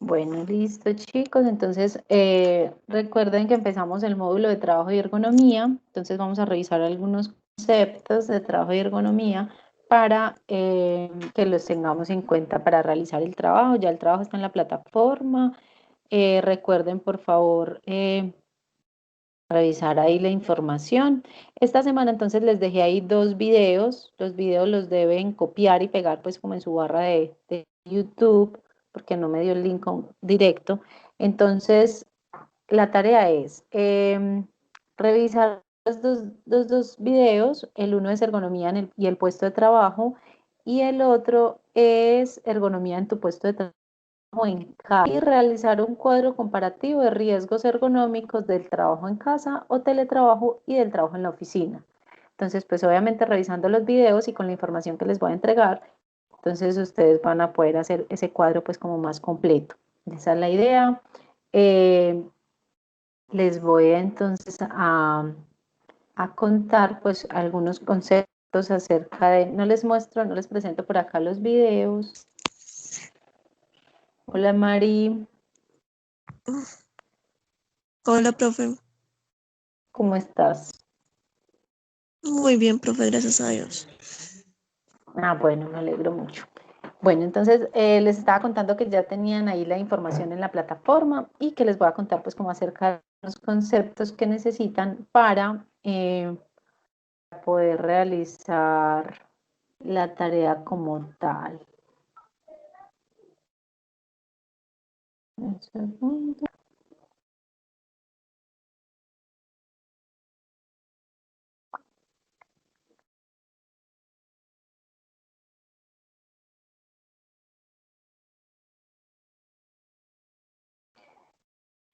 Bueno, listo chicos, entonces recuerden que empezamos el módulo de trabajo y ergonomía, entonces vamos a revisar algunos conceptos de trabajo y ergonomía para que los tengamos en cuenta para realizar el trabajo. Ya el trabajo está en la plataforma. Recuerden por favor revisar ahí la información. Esta semana entonces les dejé ahí dos videos. Los videos los deben copiar y pegar pues como en su barra de YouTube, porque no me dio el link directo. Entonces, la tarea es revisar los dos videos. El uno es ergonomía y el puesto de trabajo y el otro es ergonomía en tu puesto de trabajo en casa y realizar un cuadro comparativo de riesgos ergonómicos del trabajo en casa o teletrabajo y del trabajo en la oficina. Entonces, pues obviamente revisando los videos y con la información que les voy a entregar, entonces ustedes van a poder hacer ese cuadro pues como más completo. Esa es la idea. Eh, Les voy entonces a contar pues algunos conceptos acerca de, no les muestro, no les presento por acá los videos. Hola Mari, Hola, profe. ¿cómo estás? Muy bien, profe, gracias a Dios. Ah, bueno, me alegro mucho. Bueno, entonces les estaba contando que ya tenían ahí la información en la plataforma y que les voy a contar pues como acerca de los conceptos que necesitan para poder realizar la tarea como tal. Un segundo.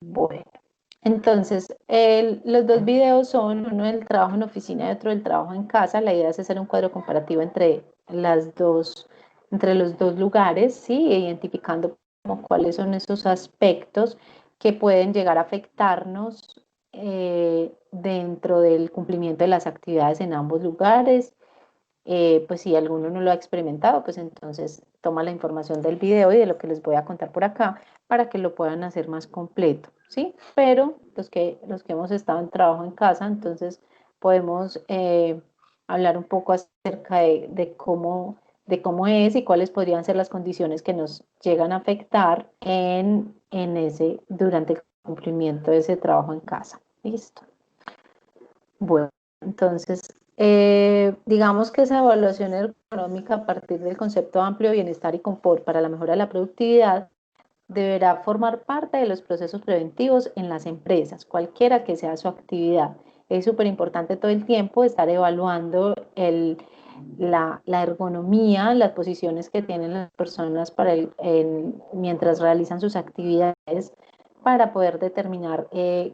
Bueno, entonces los dos videos son uno del trabajo en oficina y otro del trabajo en casa. La idea es hacer un cuadro comparativo entre los dos lugares, ¿sí? E identificando como cuáles son esos aspectos que pueden llegar a afectarnos dentro del cumplimiento de las actividades en ambos lugares. Pues si alguno no lo ha experimentado, pues entonces toma la información del video y de lo que les voy a contar por acá para que lo puedan hacer más completo, ¿sí? Pero los que hemos estado en trabajo en casa, entonces podemos hablar un poco acerca de cómo es y cuáles podrían ser las condiciones que nos llegan a afectar durante el cumplimiento de ese trabajo en casa. ¿Listo? Bueno, entonces, digamos que esa evaluación ergonómica a partir del concepto amplio de bienestar y confort para la mejora de la productividad deberá formar parte de los procesos preventivos en las empresas, cualquiera que sea su actividad. Es súper importante todo el tiempo estar evaluando la ergonomía, las posiciones que tienen las personas mientras realizan sus actividades para poder determinar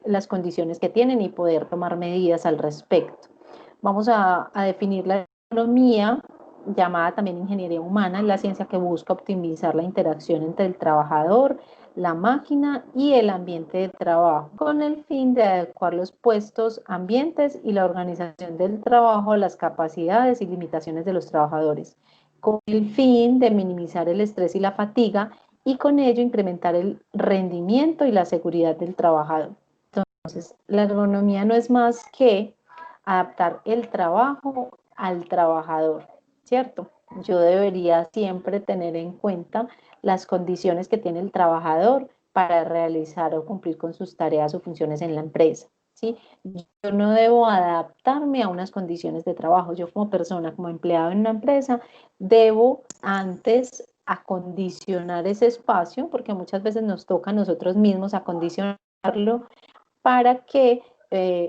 las condiciones que tienen y poder tomar medidas al respecto. Vamos a definir la ergonomía, llamada también ingeniería humana, es la ciencia que busca optimizar la interacción entre el trabajador, la máquina y el ambiente de trabajo, con el fin de adecuar los puestos, ambientes y la organización del trabajo a las capacidades y limitaciones de los trabajadores, con el fin de minimizar el estrés y la fatiga y con ello incrementar el rendimiento y la seguridad del trabajador. Entonces, la ergonomía no es más que adaptar el trabajo al trabajador, ¿cierto? Yo debería siempre tener en cuenta las condiciones que tiene el trabajador para realizar o cumplir con sus tareas o funciones en la empresa, ¿sí? Yo no debo adaptarme a unas condiciones de trabajo. Yo como persona, como empleado en una empresa, debo antes acondicionar ese espacio, porque muchas veces nos toca a nosotros mismos acondicionarlo para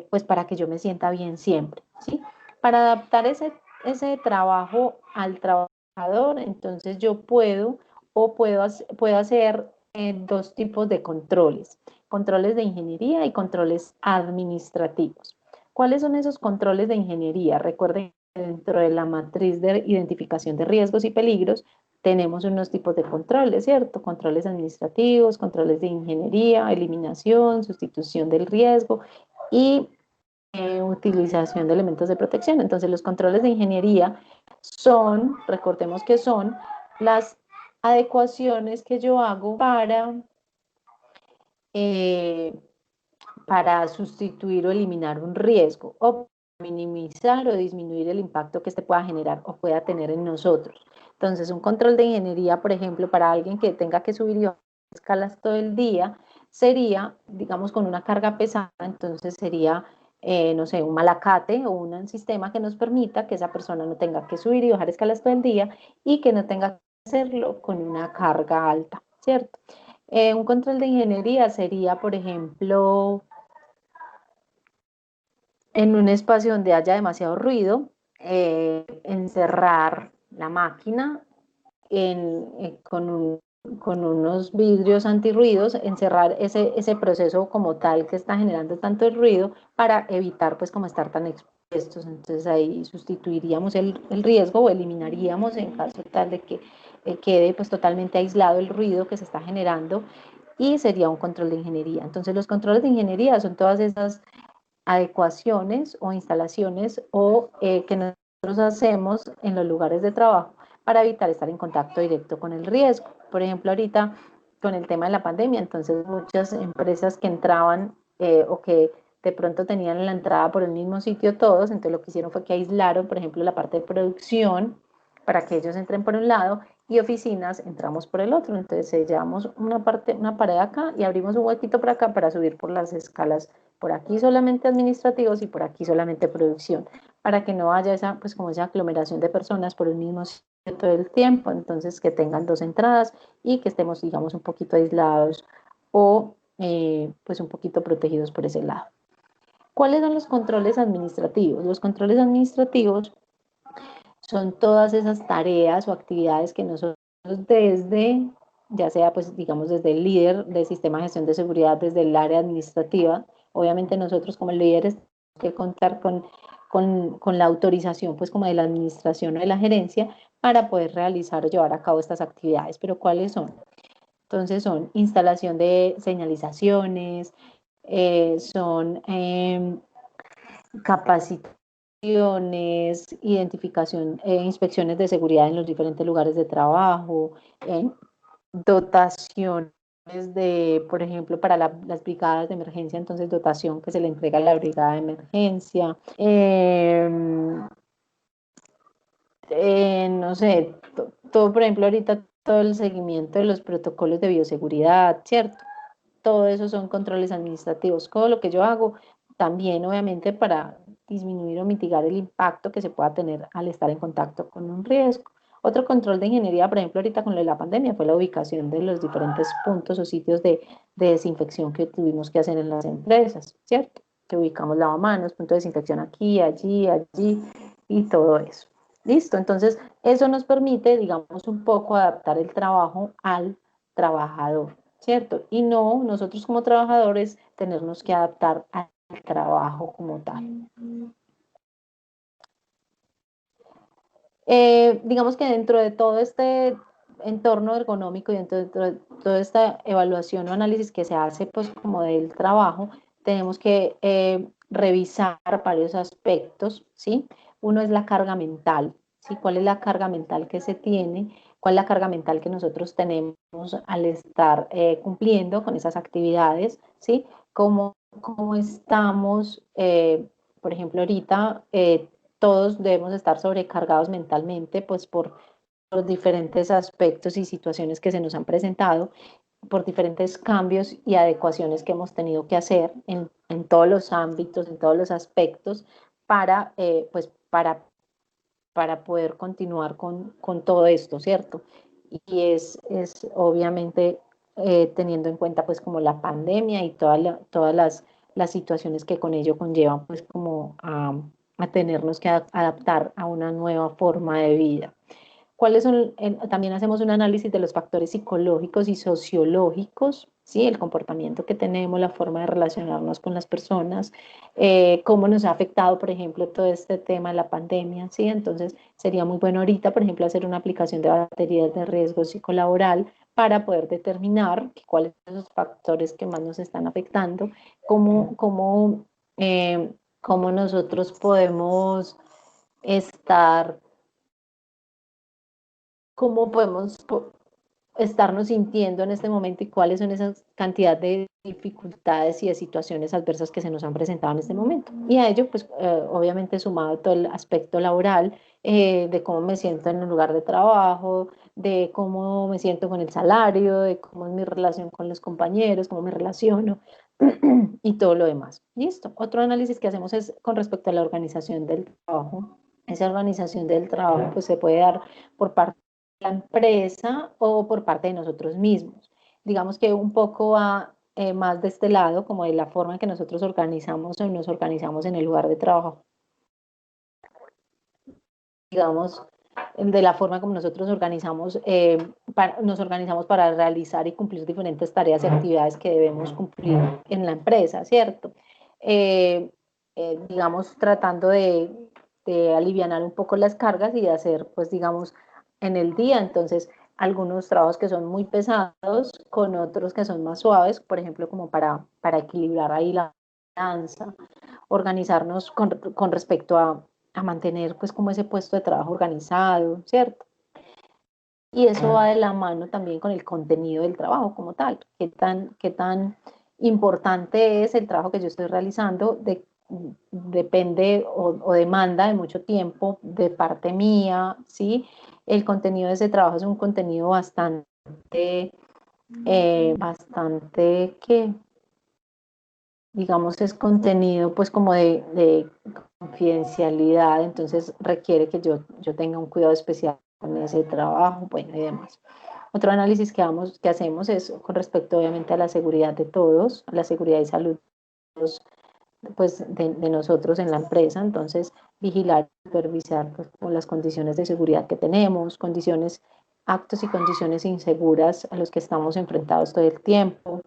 pues para que yo me sienta bien siempre, ¿sí? Para adaptar ese trabajo al trabajador, entonces yo puedo hacer dos tipos de controles, controles de ingeniería y controles administrativos. ¿Cuáles son esos controles de ingeniería? Recuerden que dentro de la matriz de identificación de riesgos y peligros tenemos unos tipos de controles, ¿cierto? Controles administrativos, controles de ingeniería, eliminación, sustitución del riesgo y utilización de elementos de protección. Entonces, los controles de ingeniería recordemos que son las adecuaciones que yo hago para para sustituir o eliminar un riesgo o minimizar o disminuir el impacto que este pueda generar o pueda tener en nosotros. Entonces, un control de ingeniería, por ejemplo, para alguien que tenga que subir y bajar escalas todo el día, sería, digamos, con una carga pesada, entonces sería, no sé, un malacate o un sistema que nos permita que esa persona no tenga que subir y bajar escalas todo el día y que no tenga que hacerlo con una carga alta, ¿cierto? Un control de ingeniería sería, por ejemplo, en un espacio donde haya demasiado ruido, encerrar la máquina con unos vidrios antirruidos, encerrar ese proceso como tal que está generando tanto el ruido para evitar pues como estar tan expuestos. Entonces ahí sustituiríamos el riesgo o eliminaríamos en caso tal de que quede pues totalmente aislado el ruido que se está generando y sería un control de ingeniería. Entonces los controles de ingeniería son todas esas adecuaciones o instalaciones que nosotros hacemos en los lugares de trabajo para evitar estar en contacto directo con el riesgo. Por ejemplo, ahorita con el tema de la pandemia, entonces muchas empresas que entraban o que de pronto tenían la entrada por el mismo sitio todos, entonces lo que hicieron fue que aislaron, por ejemplo, la parte de producción para que ellos entren por un lado y oficinas entramos por el otro. Entonces llevamos una pared acá y abrimos un huequito por acá para subir por las escalas, por aquí solamente administrativos y por aquí solamente producción, para que no haya esa, pues como esa aglomeración de personas por el mismo sitio todo el tiempo, entonces que tengan dos entradas y que estemos, digamos, un poquito aislados o pues un poquito protegidos por ese lado. ¿Cuáles son los controles administrativos? Los controles administrativos son todas esas tareas o actividades que nosotros desde, ya sea pues digamos desde el líder del sistema de gestión de seguridad, desde el área administrativa, obviamente nosotros como líderes tenemos que contar con la autorización pues como de la administración o de la gerencia para poder realizar o llevar a cabo estas actividades. Pero ¿cuáles son? Entonces son instalación de señalizaciones, son capacitaciones, identificación, inspecciones de seguridad en los diferentes lugares de trabajo, dotaciones de, por ejemplo, para las brigadas de emergencia, entonces dotación que se le entrega a la brigada de emergencia, no sé, todo, por ejemplo, ahorita todo el seguimiento de los protocolos de bioseguridad, ¿cierto? Todo eso son controles administrativos. Todo lo que yo hago también, obviamente, para disminuir o mitigar el impacto que se pueda tener al estar en contacto con un riesgo. Otro control de ingeniería, por ejemplo, ahorita con la pandemia, fue la ubicación de los diferentes puntos o sitios de desinfección que tuvimos que hacer en las empresas, ¿cierto? Que ubicamos lavamanos, punto de desinfección aquí, allí, allí y todo eso. Listo, entonces eso nos permite, digamos, un poco adaptar el trabajo al trabajador, ¿cierto? Y no nosotros como trabajadores tenernos que adaptar al trabajo como tal. Digamos que dentro de todo este entorno ergonómico y dentro de toda esta evaluación o análisis que se hace pues como del trabajo, tenemos que revisar varios aspectos, ¿sí? Uno es la carga mental, ¿sí? ¿Cuál es la carga mental que se tiene? ¿Cuál es la carga mental que nosotros tenemos al estar cumpliendo con esas actividades, ¿sí? ¿Cómo estamos, por ejemplo, ahorita todos debemos estar sobrecargados mentalmente, pues por diferentes aspectos y situaciones que se nos han presentado, por diferentes cambios y adecuaciones que hemos tenido que hacer en todos los ámbitos, en todos los aspectos, pues para poder continuar con todo esto, ¿cierto? Y es obviamente teniendo en cuenta pues como la pandemia y todas las situaciones que con ello conllevan pues como a tenernos que adaptar a una nueva forma de vida. ¿Cuáles son? También hacemos un análisis de los factores psicológicos y sociológicos, ¿sí? El comportamiento que tenemos, la forma de relacionarnos con las personas, cómo nos ha afectado, por ejemplo, todo este tema de la pandemia, ¿sí? Entonces, sería muy bueno ahorita, por ejemplo, hacer una aplicación de baterías de riesgo psicolaboral para poder determinar cuáles son los factores que más nos están afectando, eh, cómo nosotros podemos estar, cómo podemos estarnos sintiendo en este momento y cuáles son esas cantidad de dificultades y de situaciones adversas que se nos han presentado en este momento. Y a ello, pues obviamente sumado todo el aspecto laboral, de cómo me siento en el lugar de trabajo, de cómo me siento con el salario, de cómo es mi relación con los compañeros, cómo me relaciono y todo lo demás. Listo. Otro análisis que hacemos es con respecto a la organización del trabajo. Esa organización del trabajo pues se puede dar por parte la empresa o por parte de nosotros mismos. Digamos que un poco va más de este lado, como de la forma en que nosotros organizamos o nos organizamos en el lugar de trabajo. Digamos, de la forma como nosotros nos organizamos para realizar y cumplir diferentes tareas y actividades que debemos cumplir en la empresa, ¿cierto? Digamos, tratando de alivianar un poco las cargas y de hacer, pues, digamos, en el día, entonces, algunos trabajos que son muy pesados con otros que son más suaves, por ejemplo, como para equilibrar ahí la balanza, organizarnos con respecto a mantener pues como ese puesto de trabajo organizado, ¿cierto? Y eso va de la mano también con el contenido del trabajo como tal, qué tan importante es el trabajo que yo estoy realizando, depende o demanda de mucho tiempo de parte mía, ¿sí? El contenido de ese trabajo es un contenido bastante que digamos, es contenido pues como de confidencialidad, entonces requiere que yo tenga un cuidado especial con ese trabajo, bueno, y demás. Otro análisis que hacemos es con respecto obviamente a la seguridad de todos, a la seguridad y salud pues, de nosotros en la empresa, entonces vigilar, supervisar pues, las condiciones de seguridad que tenemos, actos y condiciones inseguras a los que estamos enfrentados todo el tiempo,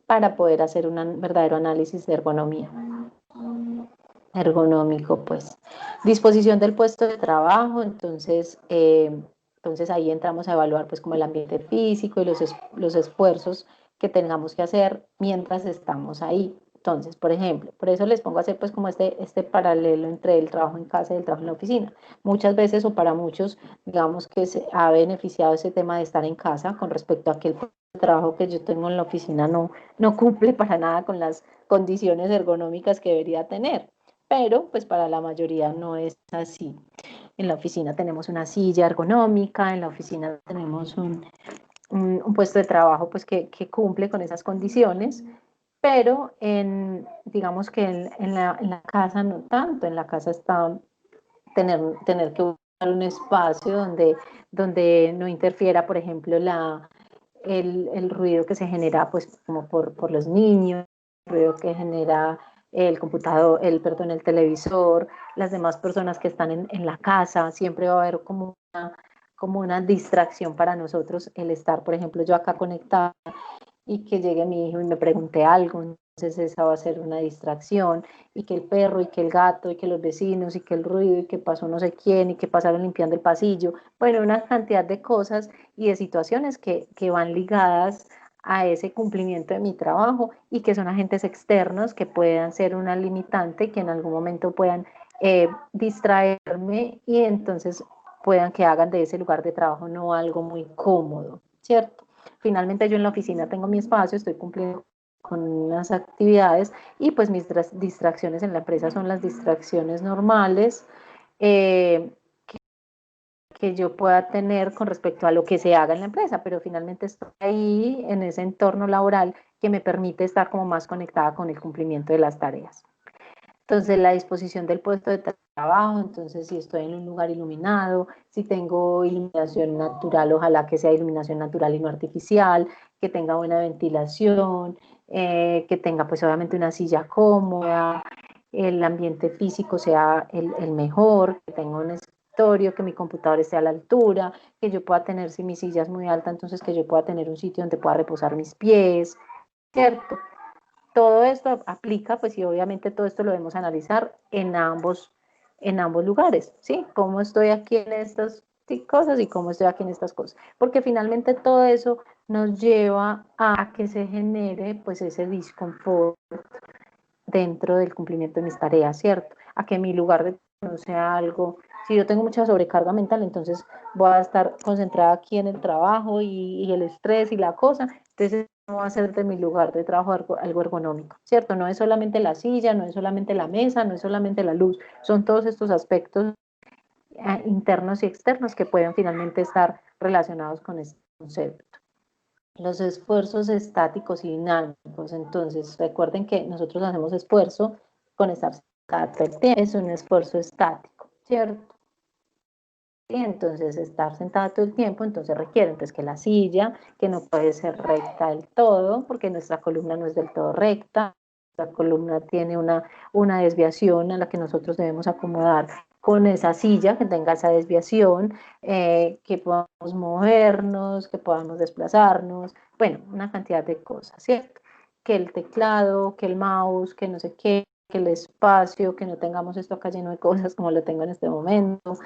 para poder hacer un verdadero análisis de ergonomía. Ergonómico, pues. Disposición del puesto de trabajo, entonces ahí entramos a evaluar pues como el ambiente físico y los esfuerzos que tengamos que hacer mientras estamos ahí. Entonces, por ejemplo, por eso les pongo a hacer pues como este paralelo entre el trabajo en casa y el trabajo en la oficina. Muchas veces o para muchos, digamos que se ha beneficiado ese tema de estar en casa con respecto a que el trabajo que yo tengo en la oficina no cumple para nada con las condiciones ergonómicas que debería tener, pero pues para la mayoría no es así. En la oficina tenemos una silla ergonómica, en la oficina tenemos un puesto de trabajo pues que cumple con esas condiciones, pero digamos que en la casa no tanto, en la casa está tener que buscar un espacio donde no interfiera, por ejemplo, el ruido que se genera pues como por los niños, el ruido que genera el computador, perdón, el televisor, las demás personas que están en la casa, siempre va a haber como una distracción para nosotros el estar, por ejemplo, yo acá conectada y que llegue mi hijo y me pregunte algo, entonces esa va a ser una distracción, y que el perro, y que el gato, y que los vecinos, y que el ruido, y que pasó no sé quién, y que pasaron limpiando el pasillo, bueno, una cantidad de cosas y de situaciones que van ligadas a ese cumplimiento de mi trabajo y que son agentes externos que puedan ser una limitante y que en algún momento puedan distraerme y entonces puedan que hagan de ese lugar de trabajo no algo muy cómodo, ¿cierto? Finalmente yo en la oficina tengo mi espacio, estoy cumpliendo con unas actividades y pues mis distracciones en la empresa son las distracciones normales eh, que yo pueda tener con respecto a lo que se haga en la empresa, pero finalmente estoy ahí en ese entorno laboral que me permite estar como más conectada con el cumplimiento de las tareas. Entonces, la disposición del puesto de trabajo, entonces si estoy en un lugar iluminado, si tengo iluminación natural, ojalá que sea iluminación natural y no artificial, que tenga buena ventilación, que tenga pues obviamente una silla cómoda, el ambiente físico sea el mejor, que tenga un escritorio, que mi computador esté a la altura, que yo pueda tener, si mi silla es muy alta, entonces que yo pueda tener un sitio donde pueda reposar mis pies, ¿cierto? Todo esto aplica, pues y obviamente todo esto lo debemos analizar en ambos lugares, ¿sí? Cómo estoy aquí en estas cosas y cómo estoy aquí en estas cosas. Porque finalmente todo eso nos lleva a que se genere pues ese disconfort dentro del cumplimiento de mis tareas, ¿cierto? A que mi lugar de no sea algo Si yo tengo mucha sobrecarga mental, entonces voy a estar concentrada aquí en el trabajo y el estrés y la cosa, entonces no va a ser de mi lugar de trabajo algo ergonómico, ¿cierto? No es solamente la silla, no es solamente la mesa, no es solamente la luz, son todos estos aspectos internos y externos que pueden finalmente estar relacionados con este concepto. Los esfuerzos estáticos y dinámicos, entonces recuerden que nosotros hacemos esfuerzo con estar sentado todo el tiempo, es un esfuerzo estático, ¿cierto? Y entonces estar sentada todo el tiempo, entonces requiere entonces que la silla, que no puede ser recta del todo, porque nuestra columna no es del todo recta, nuestra columna tiene una desviación a la que nosotros debemos acomodar con esa silla, que tenga esa desviación, que podamos movernos, que podamos desplazarnos, bueno, una cantidad de cosas, ¿cierto? Que el teclado, que el mouse, que no sé qué, que el espacio, que no tengamos esto acá lleno de cosas como lo tengo en este momento,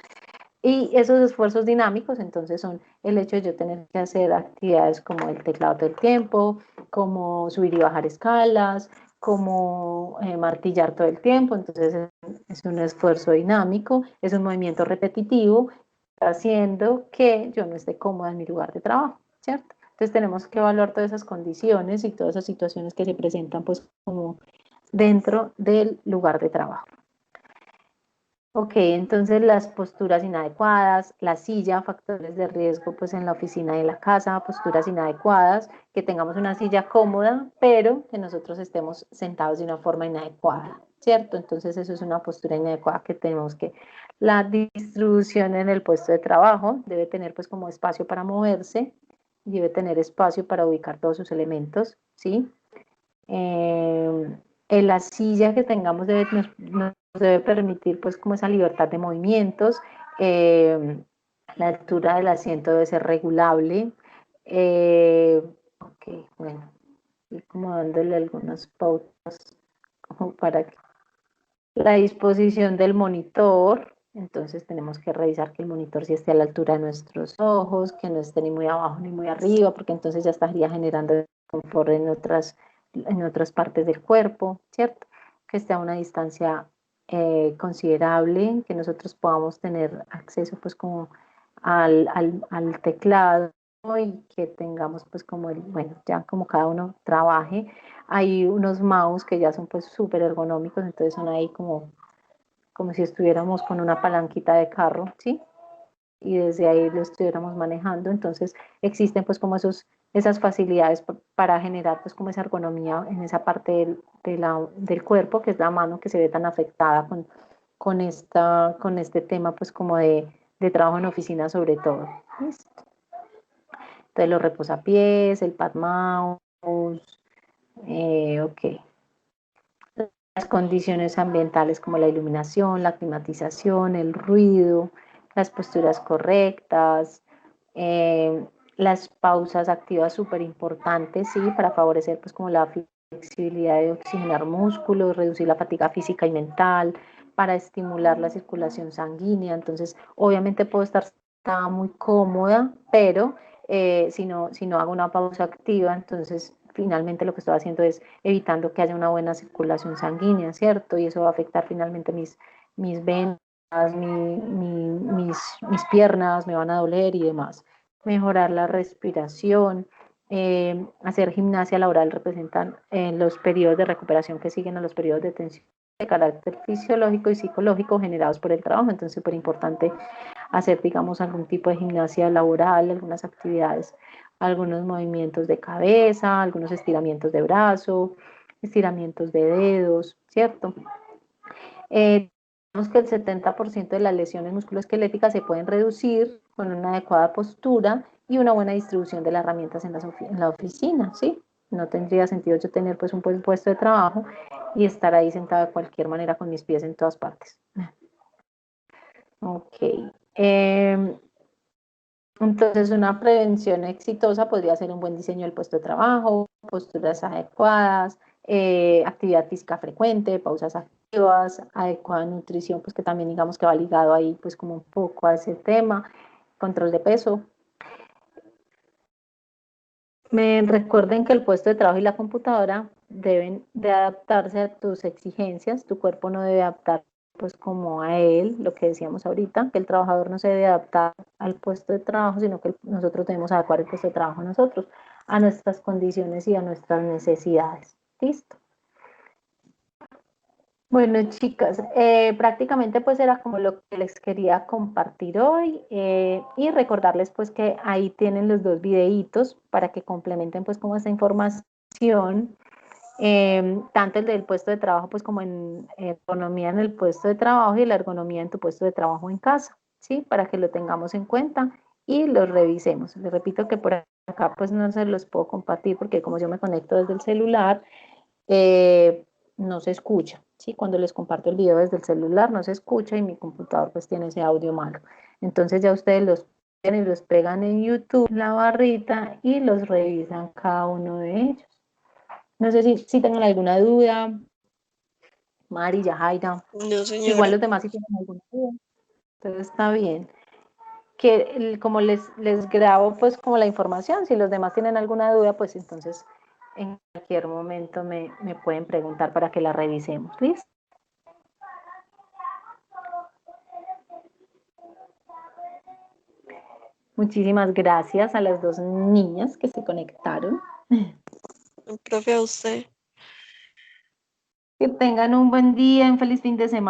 y esos esfuerzos dinámicos, entonces, son el hecho de yo tener que hacer actividades como el teclado todo el tiempo, como subir y bajar escalas, como martillar todo el tiempo, entonces es un esfuerzo dinámico, es un movimiento repetitivo, haciendo que yo no esté cómoda en mi lugar de trabajo, ¿cierto? Entonces tenemos que evaluar todas esas condiciones y todas esas situaciones que se presentan pues como dentro del lugar de trabajo. Ok, entonces las posturas inadecuadas, la silla, factores de riesgo pues en la oficina y en la casa, posturas inadecuadas, que tengamos una silla cómoda, pero que nosotros estemos sentados de una forma inadecuada, ¿cierto? Entonces eso es una postura inadecuada que tenemos que... La distribución en el puesto de trabajo debe tener pues como espacio para moverse, debe tener espacio para ubicar todos sus elementos, ¿sí? En la silla que tengamos nos debe permitir pues como esa libertad de movimientos, la altura del asiento debe ser regulable, ok, bueno, y como dándole algunas pautas como para que la disposición del monitor, entonces tenemos que revisar que el monitor sí esté a la altura de nuestros ojos, que no esté ni muy abajo ni muy arriba, porque entonces ya estaría generando confort en otras partes del cuerpo, ¿cierto? Que esté a una distancia considerable, que nosotros podamos tener acceso pues como al teclado y que tengamos pues como bueno, ya como cada uno trabaje. Hay unos mouse que ya son pues súper ergonómicos, entonces son ahí como si estuviéramos con una palanquita de carro, ¿sí? Y desde ahí lo estuviéramos manejando, entonces existen pues como esas facilidades para generar pues como esa ergonomía en esa parte del cuerpo, que es la mano que se ve tan afectada con este tema pues como de trabajo en oficina sobre todo. ¿Listo? Entonces los reposapiés, el pad mouse, ok. Las condiciones ambientales como la iluminación, la climatización, el ruido, las posturas correctas, las pausas activas súper importantes, ¿sí? Para favorecer pues como la flexibilidad de oxigenar músculos, reducir la fatiga física y mental, para estimular la circulación sanguínea. Entonces, obviamente puedo estar muy cómoda, pero si no hago una pausa activa, entonces finalmente lo que estoy haciendo es evitando que haya una buena circulación sanguínea, ¿cierto? Y eso va a afectar finalmente mis venas, mis piernas, me van a doler y demás. Mejorar la respiración, hacer gimnasia laboral representan los periodos de recuperación que siguen a los periodos de tensión de carácter fisiológico y psicológico generados por el trabajo, entonces es súper importante hacer, digamos, algún tipo de gimnasia laboral, algunas actividades, algunos movimientos de cabeza, algunos estiramientos de brazo, estiramientos de dedos, ¿cierto? Digamos que el 70% de las lesiones musculoesqueléticas se pueden reducir con una adecuada postura y una buena distribución de las herramientas en la oficina, ¿sí? No tendría sentido yo tener pues un buen puesto de trabajo y estar ahí sentada de cualquier manera con mis pies en todas partes. Ok. Entonces, una prevención exitosa podría ser un buen diseño del puesto de trabajo, posturas adecuadas, actividad física frecuente, pausas activas, adecuada nutrición, pues que también digamos que va ligado ahí pues como un poco a ese tema, control de peso. Me recuerden que el puesto de trabajo y la computadora deben de adaptarse a tus exigencias, tu cuerpo no debe adaptarse pues como a él, lo que decíamos ahorita, que el trabajador no se debe adaptar al puesto de trabajo, sino que nosotros debemos adecuar el puesto de trabajo a nosotros, a nuestras condiciones y a nuestras necesidades. ¿Listo? Bueno, chicas, prácticamente pues era como lo que les quería compartir hoy y recordarles pues que ahí tienen los dos videitos para que complementen pues como esta información, tanto el del puesto de trabajo pues como en ergonomía en el puesto de trabajo y la ergonomía en tu puesto de trabajo en casa, ¿sí? Para que lo tengamos en cuenta y los revisemos. Les repito que por acá pues no se los puedo compartir porque como yo me conecto desde el celular, eh, no se escucha, ¿sí? Cuando les comparto el video desde el celular no se escucha y mi computador pues tiene ese audio malo. Entonces ya ustedes los pegan y los pegan en YouTube, la barrita, y los revisan cada uno de ellos. No sé si tengan alguna duda, Mari, Yajaira, No, igual señora. los demás si tienen alguna duda, entonces está bien. Que como les grabo pues como la información, si los demás tienen alguna duda, pues entonces en cualquier momento me pueden preguntar para que la revisemos, ¿listo? Muchísimas gracias a las dos niñas que se conectaron. Profe, a usted. Que tengan un buen día, un feliz fin de semana.